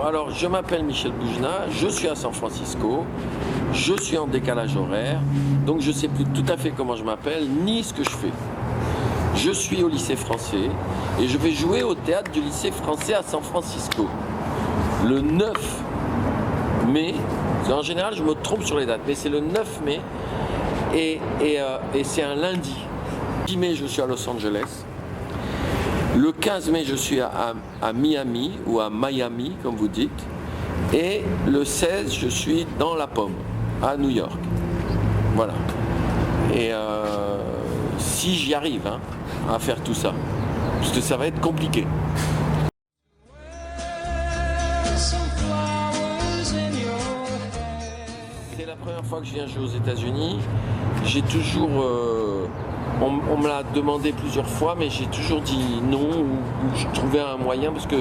Alors, je m'appelle Michel Boujna, je suis à San Francisco, je suis en décalage horaire, donc je ne sais plus tout à fait comment je m'appelle, ni ce que je fais. Je suis au lycée français et je vais jouer au théâtre du lycée français à San Francisco. Le 9 mai, en général je me trompe sur les dates, mais c'est le 9 mai et c'est un lundi. Le 10 mai, je suis à Los Angeles. Le 15 mai, je suis à Miami ou à Miami, comme vous dites. Et le 16, je suis dans la Pomme, à New York. Voilà. Et si j'y arrive à faire tout ça, parce que ça va être compliqué. C'est la première fois que je viens jouer aux États-Unis. J'ai toujours... on me l'a demandé plusieurs fois, mais j'ai toujours dit non ou je trouvais un moyen parce que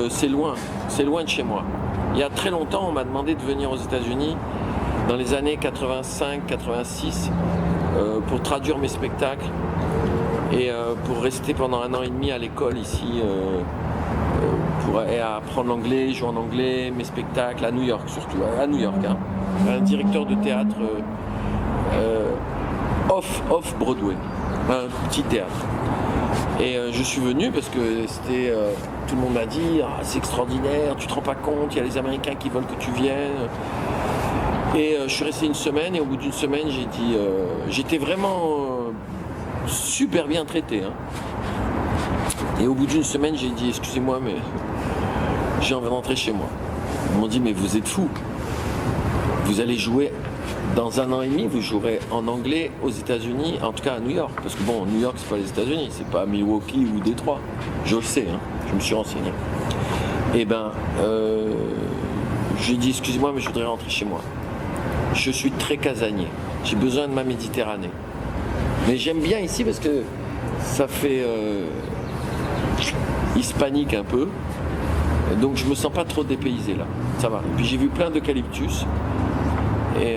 c'est loin de chez moi. Il y a très longtemps, on m'a demandé de venir aux États-Unis dans les années 85-86 pour traduire mes spectacles et pour rester pendant 1 an et demi à l'école ici pour apprendre l'anglais, jouer en anglais, mes spectacles à New York surtout, à New York. Un directeur de théâtre off Broadway, un petit théâtre. Et je suis venu parce que c'était, tout le monde m'a dit c'est extraordinaire, tu te rends pas compte, il y a les Américains qui veulent que tu viennes. Et je suis resté 1 semaine et au bout d'1 semaine j'ai dit, j'étais vraiment super bien traité. Et au bout d'1 semaine j'ai dit excusez-moi mais j'ai envie de rentrer chez moi. Ils m'ont dit mais vous êtes fou, vous allez jouer. Dans 1 an et demi, vous jouerez en anglais aux États-Unis, en tout cas à New York. Parce que bon, New York, c'est pas les États-Unis, c'est pas Milwaukee ou Détroit. Je le sais, je me suis renseigné. Et j'ai dit, excusez-moi, mais je voudrais rentrer chez moi. Je suis très casanier. J'ai besoin de ma Méditerranée. Mais j'aime bien ici parce que ça fait hispanique un peu. Donc je me sens pas trop dépaysé là. Ça va. Et puis j'ai vu plein d'eucalyptus. Et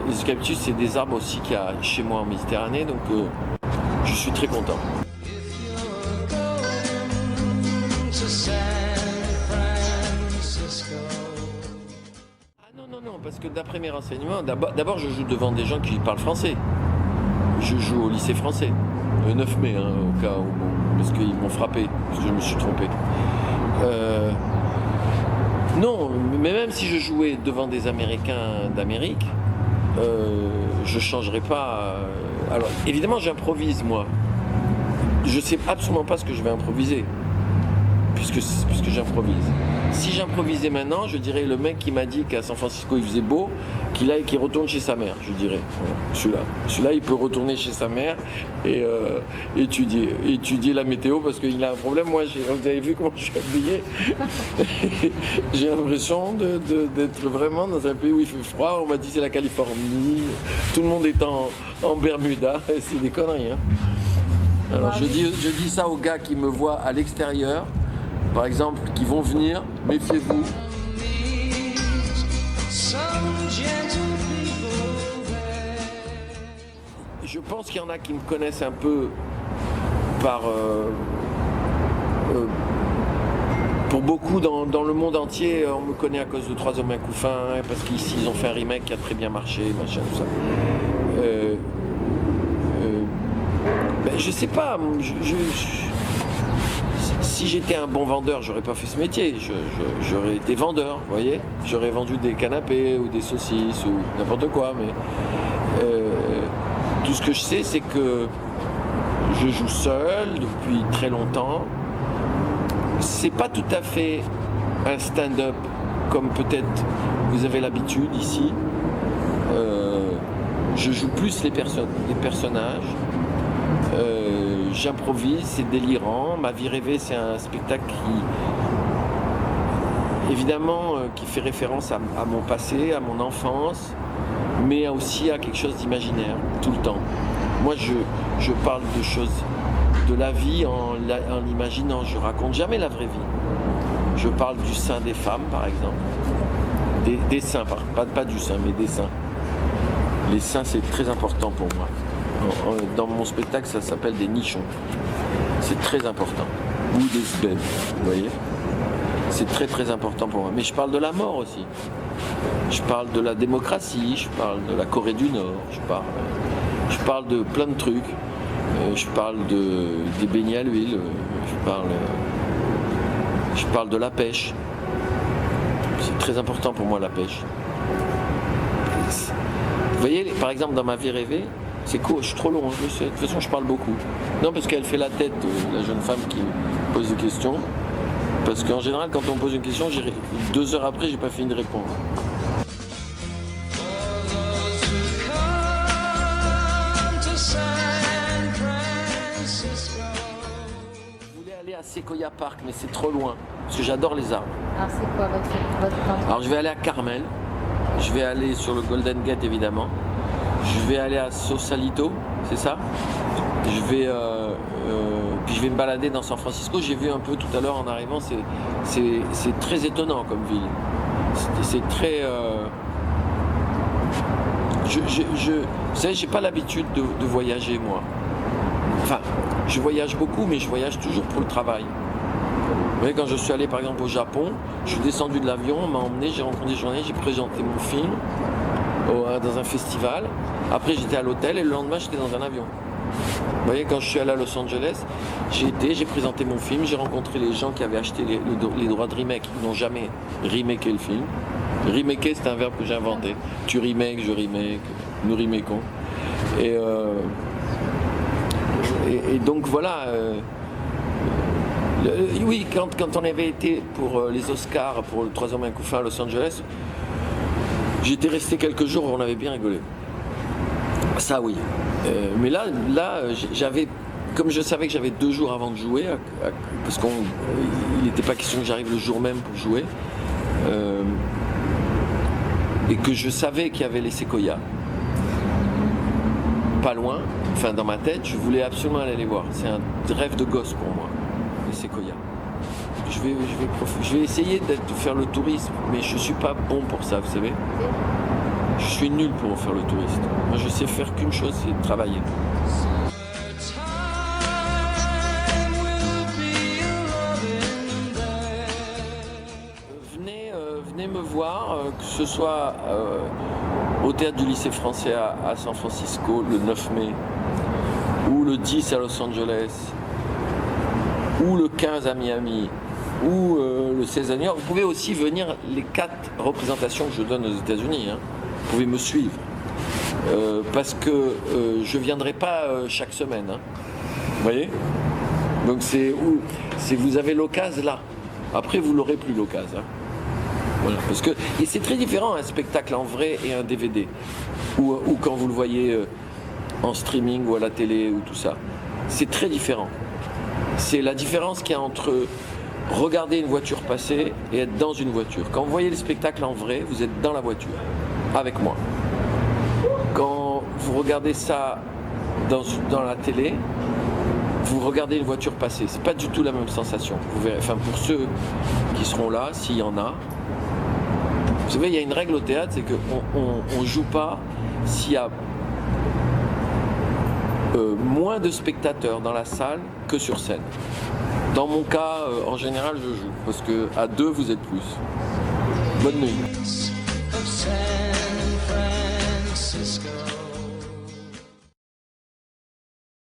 les eucalyptus, c'est des arbres aussi qu'il y a chez moi en Méditerranée, donc je suis très content. Ah non, parce que d'après mes renseignements, d'abord je joue devant des gens qui parlent français. Je joue au lycée français, le 9 mai, au cas où, parce qu'ils m'ont frappé, parce que je me suis trompé. Non, mais même si je jouais devant des Américains d'Amérique, je ne changerais pas. Alors, évidemment, j'improvise, moi. Je ne sais absolument pas ce que je vais improviser, puisque j'improvise. Si j'improvisais maintenant, je dirais le mec qui m'a dit qu'à San Francisco il faisait beau, qu'il retourne chez sa mère, je dirais. Voilà, celui-là, il peut retourner chez sa mère et étudier la météo parce qu'il a un problème. Moi, vous avez vu comment je suis habillé. J'ai l'impression d'être vraiment dans un pays où il fait froid. On m'a dit c'est la Californie, tout le monde est en Bermuda, c'est des conneries. Alors je dis ça aux gars qui me voient à l'extérieur. Par exemple, qui vont venir, méfiez-vous. Je pense qu'il y en a qui me connaissent un peu pour beaucoup dans le monde entier, on me connaît à cause de 3 hommes et un couffin, parce qu'ici ils ont fait un remake qui a très bien marché, machin, tout ça. Je sais pas, si j'étais un bon vendeur, j'aurais pas fait ce métier. J'aurais été vendeur, vous voyez. J'aurais vendu des canapés ou des saucisses ou n'importe quoi. Mais tout ce que je sais, c'est que je joue seul depuis très longtemps. C'est pas tout à fait un stand-up comme peut-être vous avez l'habitude ici. Je joue plus les personnages. J'improvise, c'est délirant. Ma vie rêvée, c'est un spectacle qui fait référence à mon passé, à mon enfance, mais aussi à quelque chose d'imaginaire, tout le temps. Moi, je parle de choses, de la vie en l'imaginant. Je raconte jamais la vraie vie. Je parle du sein des femmes, par exemple. Des seins, pas du sein, mais des seins. Les seins, c'est très important pour moi. Dans mon spectacle, ça s'appelle des nichons. C'est très important. Ou des sbènes, vous voyez. C'est très très important pour moi. Mais je parle de la mort aussi. Je parle de la démocratie, je parle de la Corée du Nord, je parle de plein de trucs. Je parle des beignets à l'huile, je parle de la pêche. C'est très important pour moi la pêche. Vous voyez, par exemple dans ma vie rêvée, c'est court, je suis trop long, je sais. De toute façon je parle beaucoup. Non, parce qu'elle fait la tête, la jeune femme qui pose des questions. Parce qu'en général quand on pose une question, 2 heures après j'ai pas fini de répondre. À Sequoia Park, mais c'est trop loin, parce que j'adore les arbres. Alors c'est quoi votre endroit? Alors je vais aller à Carmel, je vais aller sur le Golden Gate évidemment, je vais aller à Sausalito, c'est ça. Puis je vais me balader dans San Francisco. J'ai vu un peu tout à l'heure en arrivant, c'est très étonnant comme ville. C'est très... vous savez, j'ai pas l'habitude de voyager moi. Enfin, je voyage beaucoup, mais je voyage toujours pour le travail. Vous voyez, quand je suis allé par exemple au Japon, je suis descendu de l'avion, on m'a emmené, j'ai rencontré des journalistes, j'ai présenté mon film dans un festival. Après, j'étais à l'hôtel et le lendemain, j'étais dans un avion. Vous voyez, quand je suis allé à Los Angeles, j'ai présenté mon film, j'ai rencontré les gens qui avaient acheté les droits de remake. Ils n'ont jamais remaké le film. Remaker, c'est un verbe que j'ai inventé. Tu remake, je remake, nous remakons. Et donc voilà, oui, quand on avait été pour les Oscars, pour le 3e un coup fin à Los Angeles, j'étais resté quelques jours, on avait bien rigolé. Ça oui. Mais là j'avais, comme je savais que j'avais 2 jours avant de jouer, parce qu'il n'était pas question que j'arrive le jour même pour jouer, et que je savais qu'il y avait les séquoias, pas loin, enfin dans ma tête, je voulais absolument aller les voir. C'est un rêve de gosse pour moi, les séquoias. Je vais essayer de faire le tourisme, mais je suis pas bon pour ça, vous savez. Je suis nul pour faire le touriste. Moi, je sais faire qu'une chose, c'est travailler. Venez me voir, que ce soit au théâtre du lycée français à San Francisco le 9 mai, ou le 10 à Los Angeles, ou le 15 à Miami, ou le 16 à New York. Vous pouvez aussi venir les 4 représentations que je donne aux États-Unis. Hein. Vous pouvez me suivre. Parce que je ne viendrai pas chaque semaine. Hein. Vous voyez ? Donc vous avez l'occasion là. Après, vous l'aurez plus l'occasion. Hein. Voilà. Parce que et c'est très différent un spectacle en vrai et un DVD. Ou quand vous le voyez en streaming ou à la télé ou tout ça. C'est très différent. C'est la différence qu'il y a entre regarder une voiture passer et être dans une voiture. Quand vous voyez le spectacle en vrai, vous êtes dans la voiture, avec moi. Quand vous regardez ça dans la télé, vous regardez une voiture passer. C'est pas du tout la même sensation. Vous verrez. Enfin, pour ceux qui seront là, s'il y en a. Vous savez, il y a une règle au théâtre, c'est qu'on ne joue pas s'il y a moins de spectateurs dans la salle que sur scène. Dans mon cas, en général, je joue, parce qu'à 2, vous êtes plus. Bonne nuit.